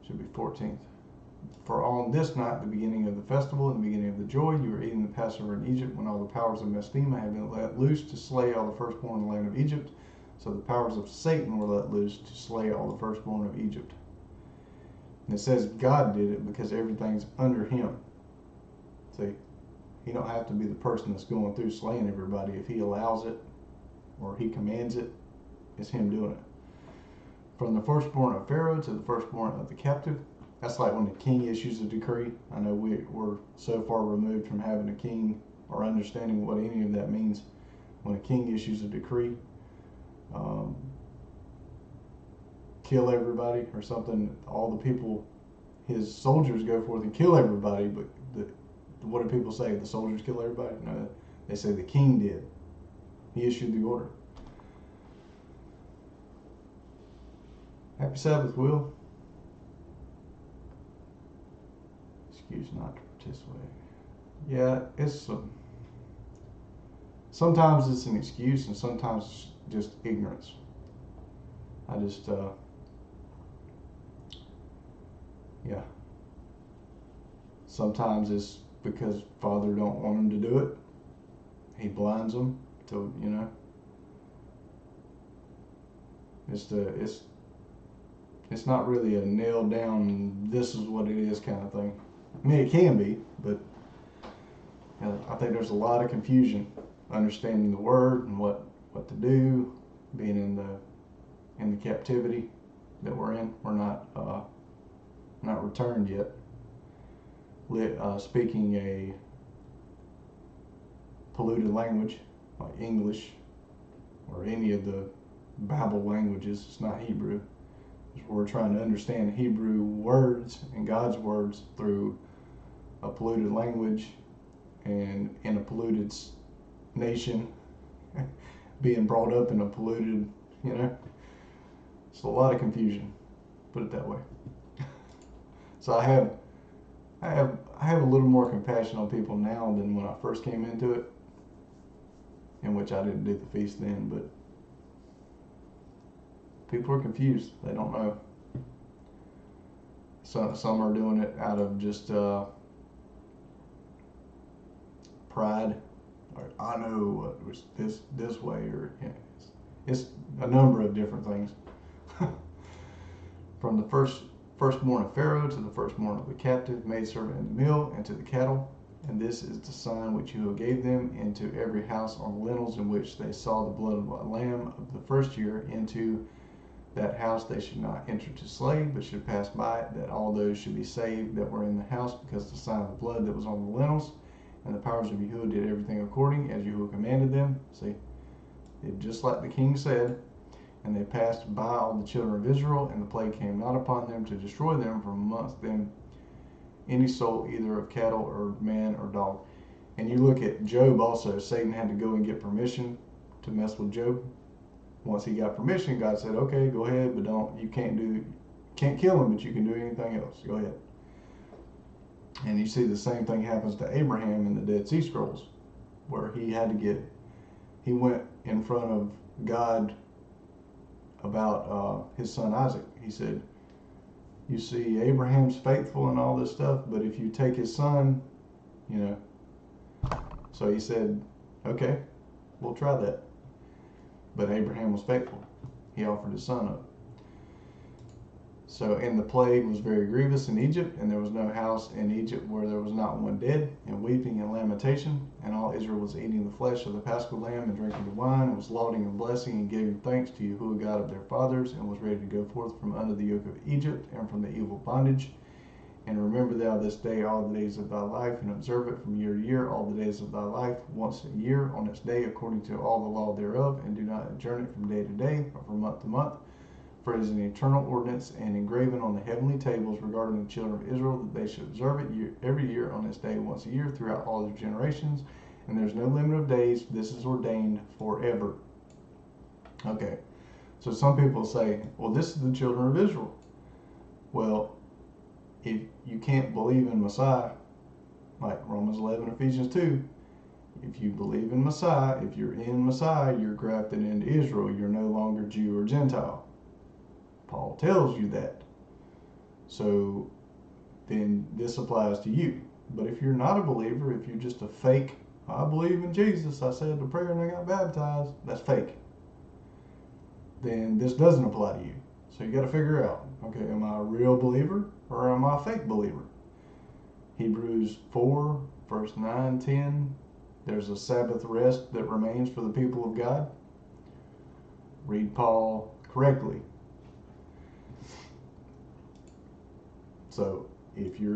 Should be 14th. For on this night, the beginning of the festival and the beginning of the joy, you are eating the Passover in Egypt, when all the powers of Mestima have been let loose to slay all the firstborn in the land of Egypt. So the powers of Satan were let loose to slay all the firstborn of Egypt. And it says God did it because everything's under him. See, he don't have to be the person that's going through slaying everybody. If he allows it or he commands it, it's him doing it. From the firstborn of Pharaoh to the firstborn of the captive. That's like when the king issues a decree. I know we're so far removed from having a king or understanding what any of that means. When a king issues a decree, kill everybody or something, all the people, his soldiers go forth and kill everybody, but what do people say? The soldiers kill everybody? No, they say the king did. He issued the order. Happy Sabbath, Will. Excuse not to participate. Yeah, it's sometimes it's an excuse and sometimes it's just ignorance. I just yeah. Sometimes it's because Father don't want them to do it. He blinds them to, you know. It's not really a nailed down, this is what it is kind of thing. I mean, it can be, but you know, I think there's a lot of confusion understanding the word and what to do, being in the captivity that we're in. We're not returned yet. Speaking a polluted language like English or any of the Bible languages. It's not Hebrew. We're trying to understand Hebrew words and God's words through a polluted language and in a polluted nation, being brought up in a polluted, you know. It's a lot of confusion, put it that way. So I have a little more compassion on people now than when I first came into it, in which I didn't do the feast then, but people are confused. They don't know. Some are doing it out of just pride, or I know it was this way, or you know, it's a number of different things. From the firstborn of Pharaoh to the firstborn of the captive, maidservant in the mill, and to the cattle. And this is the sign which Yahuwah gave them into every house on the lintels in which they saw the blood of a lamb of the first year. Into that house they should not enter to slay, but should pass by it, that all those should be saved that were in the house, because the sign of the blood that was on the lintels. And the powers of Yahuwah did everything according as Yahuwah commanded them. See, it just like the king said. And they passed by all the children of Israel, and the plague came not upon them to destroy them from amongst them any soul, either of cattle or man or dog. And you look at Job also. Satan had to go and get permission to mess with Job. Once he got permission, God said, okay, go ahead, but you can't kill him, but you can do anything else. Go ahead. And you see the same thing happens to Abraham in the Dead Sea Scrolls, where he went in front of God about his son Isaac. He said, you see, Abraham's faithful and all this stuff, but if you take his son, you know. So he said, okay, we'll try that. But Abraham was faithful. He offered his son up. So, and the plague was very grievous in Egypt, and there was no house in Egypt where there was not one dead, and weeping and lamentation. And all Israel was eating the flesh of the paschal lamb and drinking the wine, and was lauding and blessing and giving thanks to Yahuwah God of their fathers, and was ready to go forth from under the yoke of Egypt and from the evil bondage. And remember thou this day all the days of thy life, and observe it from year to year all the days of thy life, once a year on its day, according to all the law thereof, and do not adjourn it from day to day, or from month to month. For it is an eternal ordinance, and engraven on the heavenly tables regarding the children of Israel, that they should observe it every year on its day once a year throughout all their generations. And there is no limit of days. This is ordained forever. Okay, so some people say, well, this is the children of Israel. Well, if you can't believe in Messiah, like Romans 11, Ephesians 2, if you believe in Messiah, if you're in Messiah, you're grafted into Israel. You're no longer Jew or Gentile. Paul tells you that. So then this applies to you. But if you're not a believer, if you're just a fake, I believe in Jesus, I said the prayer and I got baptized, that's fake. Then this doesn't apply to you. So you got to figure out, okay, am I a real believer or am I a fake believer? Hebrews 4, verse 9, 10, there's a Sabbath rest that remains for the people of God. Read Paul correctly. So if you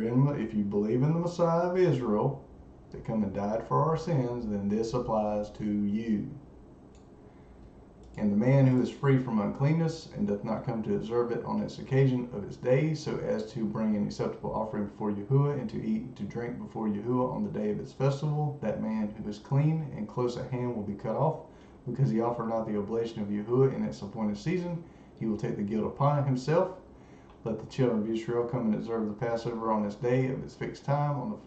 believe in the Messiah of Israel that come and died for our sins, then this applies to you. And the man who is free from uncleanness and doth not come to observe it on its occasion of its day, so as to bring an acceptable offering before Yahuwah, and to eat and to drink before Yahuwah on the day of its festival, that man who is clean and close at hand will be cut off, because he offered not the oblation of Yahuwah in its appointed season. He will take the guilt upon himself. Let the children of Israel come and observe the Passover on its day of its fixed time, on the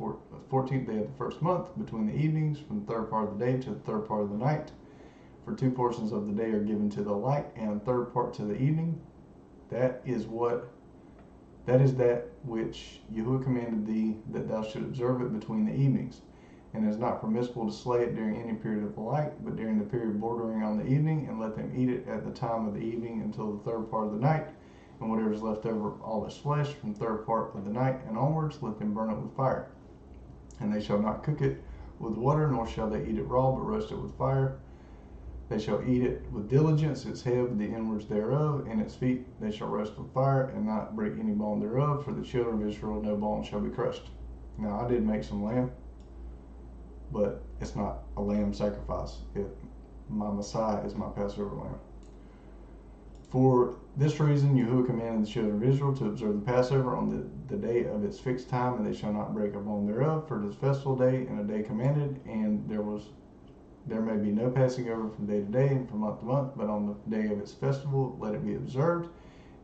14th day of the first month, between the evenings, from the third part of the day to the third part of the night. For 2 portions of the day are given to the light, and a third part to the evening. That is that which Yahuwah commanded thee, that thou should observe it between the evenings. And it is not permissible to slay it during any period of the light, but during the period bordering on the evening, and let them eat it at the time of the evening until the third part of the night. And whatever is left over of all its flesh from the third part of the night and onwards, let them burn it with fire. And they shall not cook it with water, nor shall they eat it raw, but roast it with fire. They shall eat it with diligence, its head with the inwards thereof, and its feet they shall roast with fire, and not break any bone thereof. For the children of Israel no bone shall be crushed. Now I did make some lamb, but it's not a lamb sacrifice. My Messiah is my Passover lamb. For this reason Yahuwah commanded the children of Israel to observe the Passover on the day of its fixed time, and they shall not break a bone thereof, for it is festival day, and a day commanded, and there may be no passing over from day to day and from month to month, but on the day of its festival let it be observed.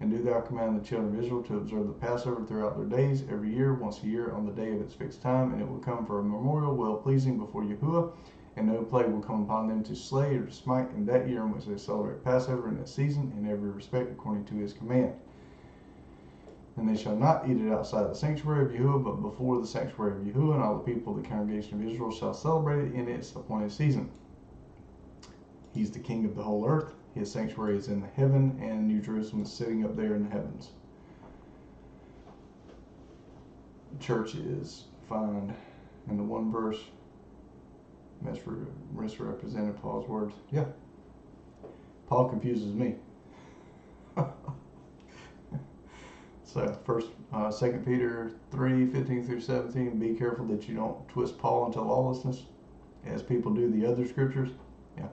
And do thou command the children of Israel to observe the Passover throughout their days, every year, once a year, on the day of its fixed time, and it will come for a memorial well-pleasing before Yahuwah, and no plague will come upon them to slay or to smite in that year in which they celebrate Passover in its season, in every respect according to his command. And they shall not eat it outside the sanctuary of Yahuwah, but before the sanctuary of Yahuwah, and all the people of the congregation of Israel shall celebrate it in its appointed season. He's the king of the whole earth. His sanctuary is in the heaven, and New Jerusalem is sitting up there in the heavens. The church is found in the one verse misrepresented Paul's words. Yeah. Paul confuses me. So, 2 Peter 3:15 through 17, be careful that you don't twist Paul into lawlessness, as people do the other scriptures. Yeah.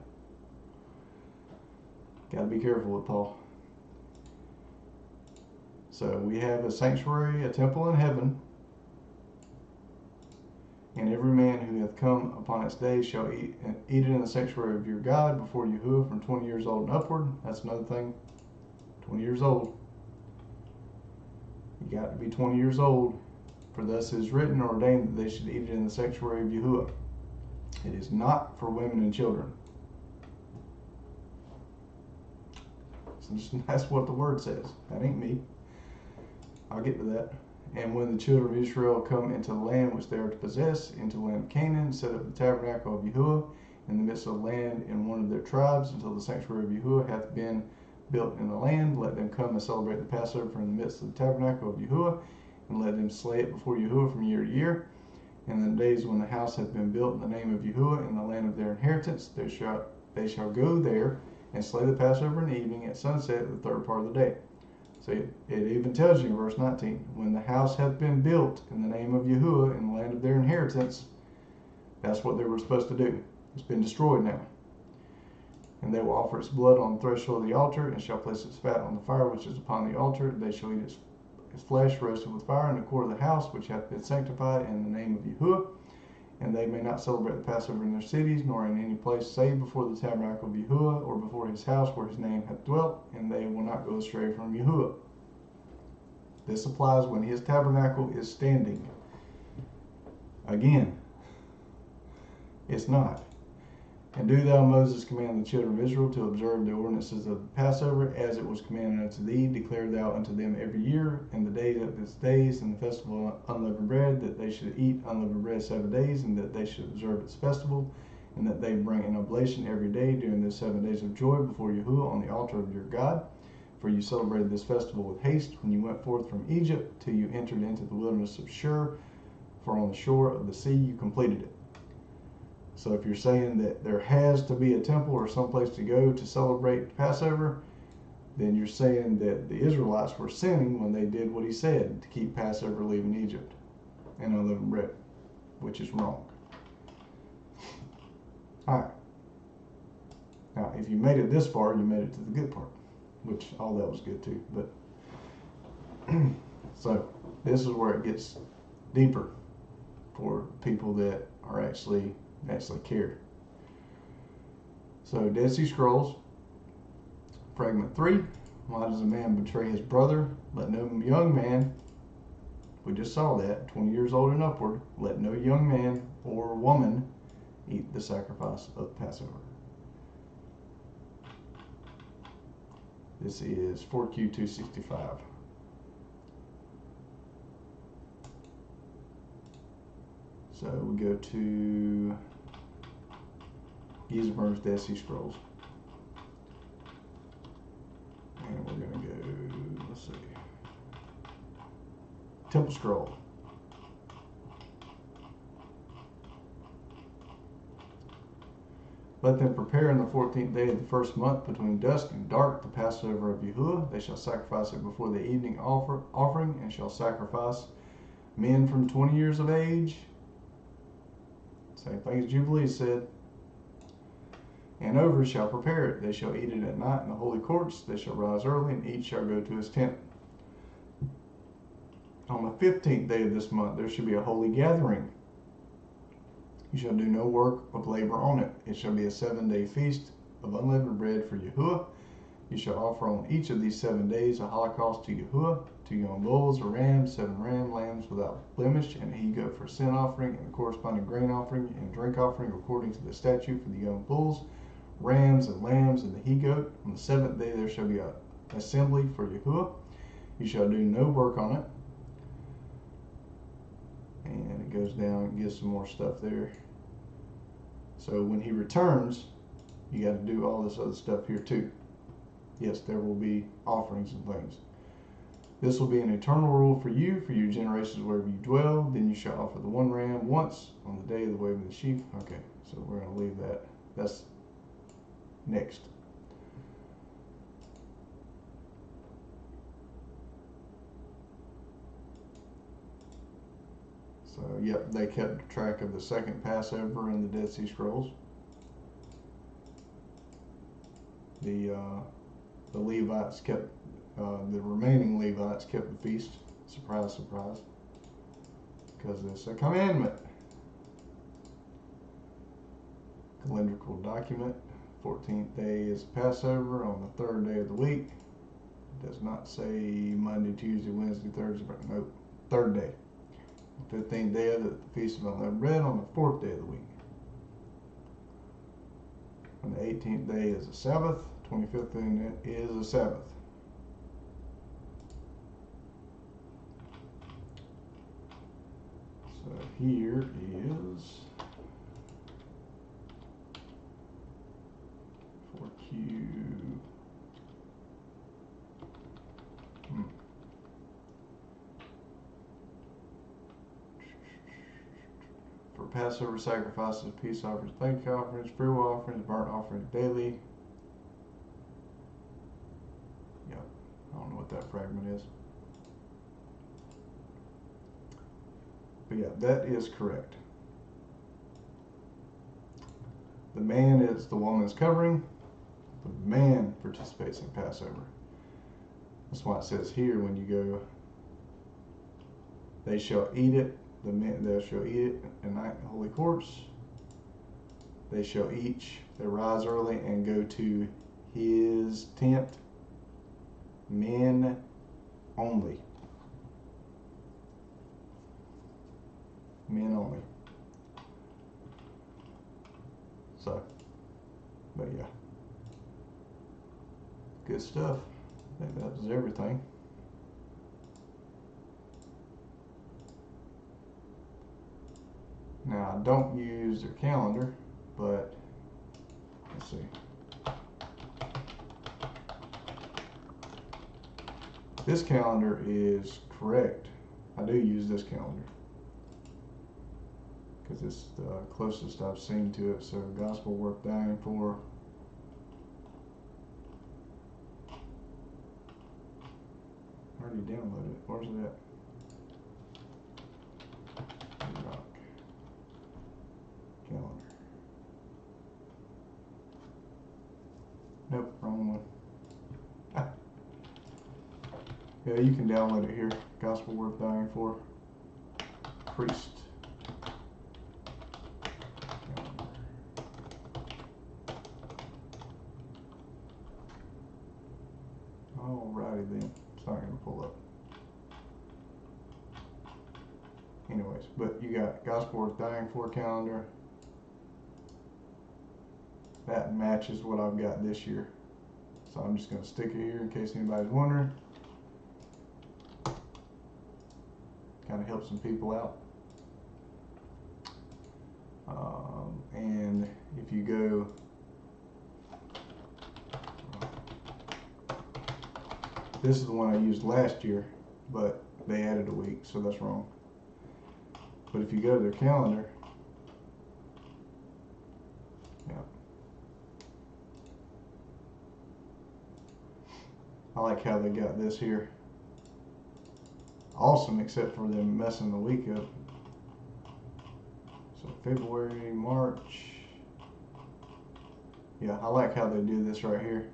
Got to be careful with Paul. So, we have a sanctuary, a temple in heaven, and every man who hath come upon its day shall eat it in the sanctuary of your God before Yahuwah from 20 years old and upward. That's another thing. 20 years old. You got to be 20 years old. For thus is written or ordained that they should eat it in the sanctuary of Yahuwah. It is not for women and children. So that's what the word says. That ain't me. I'll get to that. And when the children of Israel come into the land which they are to possess, into the land of Canaan, set up the tabernacle of Yahuwah in the midst of the land in one of their tribes, until the sanctuary of Yahuwah hath been built in the land, let them come and celebrate the Passover in the midst of the tabernacle of Yahuwah, and let them slay it before Yahuwah from year to year. And in the days when the house hath been built in the name of Yahuwah in the land of their inheritance, they shall go there and slay the Passover in the evening at sunset the third part of the day. So it even tells you in verse 19, when the house hath been built in the name of Yahuwah in the land of their inheritance, that's what they were supposed to do. It's been destroyed now. And they will offer its blood on the threshold of the altar, and shall place its fat on the fire which is upon the altar. They shall eat its flesh roasted with fire in the court of the house which hath been sanctified in the name of Yahuwah. And they may not celebrate the Passover in their cities, nor in any place save before the tabernacle of Yahuwah, or before his house where his name hath dwelt, and they will not go astray from Yahuwah. This applies when his tabernacle is standing. Again, it's not. And do thou, Moses, command the children of Israel to observe the ordinances of the Passover, as it was commanded unto thee. Declare thou unto them every year, and the days of its days, and the festival of unleavened bread, that they should eat unleavened bread 7 days, and that they should observe its festival, and that they bring an oblation every day during the 7 days of joy before Yahuwah on the altar of your God. For you celebrated this festival with haste when you went forth from Egypt, till you entered into the wilderness of Shur, for on the shore of the sea you completed it. So if you're saying that there has to be a temple or someplace to go to celebrate Passover, then you're saying that the Israelites were sinning when they did what he said, to keep Passover leaving Egypt and unleavened bread, which is wrong. Alright. Now, if you made it this far, you made it to the good part, which all that was good too. But so this is where it gets deeper for people that are actually care. So Dead Sea Scrolls, fragment 3. Why does a man betray his brother? Let no young man, we just saw that, 20 years old and upward, let no young man or woman eat the sacrifice of Passover. This is 4Q265. So we go to Gizmer's Dead Sea Scrolls. And we're going to go, let's see, Temple Scroll. Let them prepare in the 14th day of the first month between dusk and dark the Passover of Yahuwah. They shall sacrifice it before the evening offering, and shall sacrifice men from 20 years of age. Same thing as Jubilee said. And over shall prepare it. They shall eat it at night in the holy courts. They shall rise early, and each shall go to his tent. On the 15th day of this month there shall be a holy gathering. You shall do no work of labor on it. It shall be a 7-day feast of unleavened bread for Yahuwah. You shall offer on each of these 7 days a holocaust to Yahuwah, 2 young bulls or rams, 7 ram lambs without blemish, and a he-goat for sin offering, and a corresponding grain offering and drink offering according to the statute for the young bulls, rams and lambs, and the he-goat. On the 7th day there shall be an assembly for Yahuwah. You shall do no work on it. And it goes down and gives some more stuff there. So when he returns, you got to do all this other stuff here too. Yes, there will be offerings and things. This will be an eternal rule for you, for your generations wherever you dwell. Then you shall offer the 1 ram once on the day of the waving of the sheaf. Okay, so we're going to leave that. That's next. So, yep, they kept track of the second Passover in the Dead Sea Scrolls. The Levites kept, the remaining Levites kept the feast. Surprise, surprise. Because it's a commandment. Calendrical document. 14th day is Passover on the 3rd day of the week. It does not say Monday, Tuesday, Wednesday, Thursday, but nope, 3rd day. 15th day of the Feast of Unleavened Bread on the 4th day of the week. And the 18th day is a Sabbath. 25th day is a Sabbath. So here is 4Q Passover sacrifices, peace offerings, thank offerings, free will offerings, burnt offerings daily. Yep, I don't know what that fragment is. But yeah, that is correct. The man is the woman's covering. The man participates in Passover. That's why it says here when you go, they shall eat it, they shall eat it at night in the holy courts. They shall they rise early and go to his tent. Men only. Men only. So, but yeah. Good stuff. I think that was everything. Now, I don't use their calendar, but let's see. This calendar is correct. I do use this calendar because it's the closest I've seen to it. So, gospel worth dying for. I already downloaded it. Where's it at? Rock calendar. Nope, wrong one. Yeah, you can download it here. Gospel worth dying for. Priest. Calendar. Alrighty then. It's not going to pull up. Anyways, but you got Gospel worth dying for calendar. That matches what I've got this year. So I'm just going to stick it here in case anybody's wondering. Kind of help some people out. And if you go, this is the one I used last year, but they added a week, so that's wrong. But if you go to their calendar, yeah. I like how they got this here. Awesome, except for them messing the week up. So February, March. Yeah, I like how they do this right here.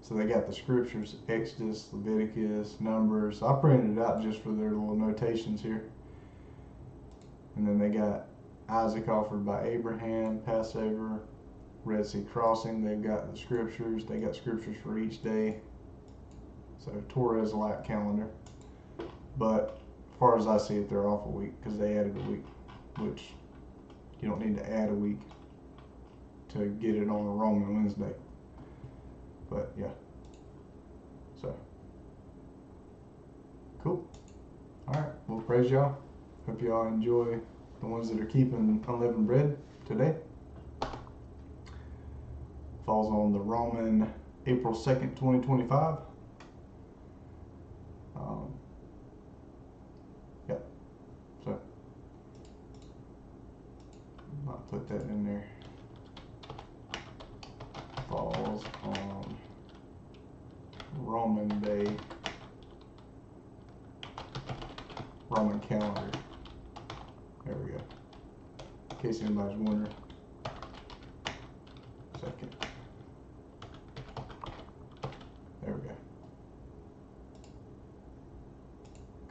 So they got the scriptures, Exodus, Leviticus, Numbers. I printed it out just for their little notations here. And then they got Isaac offered by Abraham, Passover, Red Sea crossing. They've got the scriptures. They got scriptures for each day. So Torah-like calendar. But as far as I see it, they're off a week because they added a week, which you don't need to add a week to get it on a Roman Wednesday. But yeah, so cool. All right, well, praise y'all. Hope y'all enjoy the ones that are keeping unleavened bread today. Falls on the Roman April 2nd, 2025. Yep. So I'll put that in there. Falls on Roman day, Roman calendar. There we go. In case anybody's wondering. Second. There we go.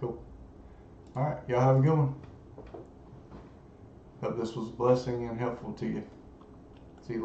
Cool. All right, y'all have a good one. Hope this was a blessing and helpful to you. See you later.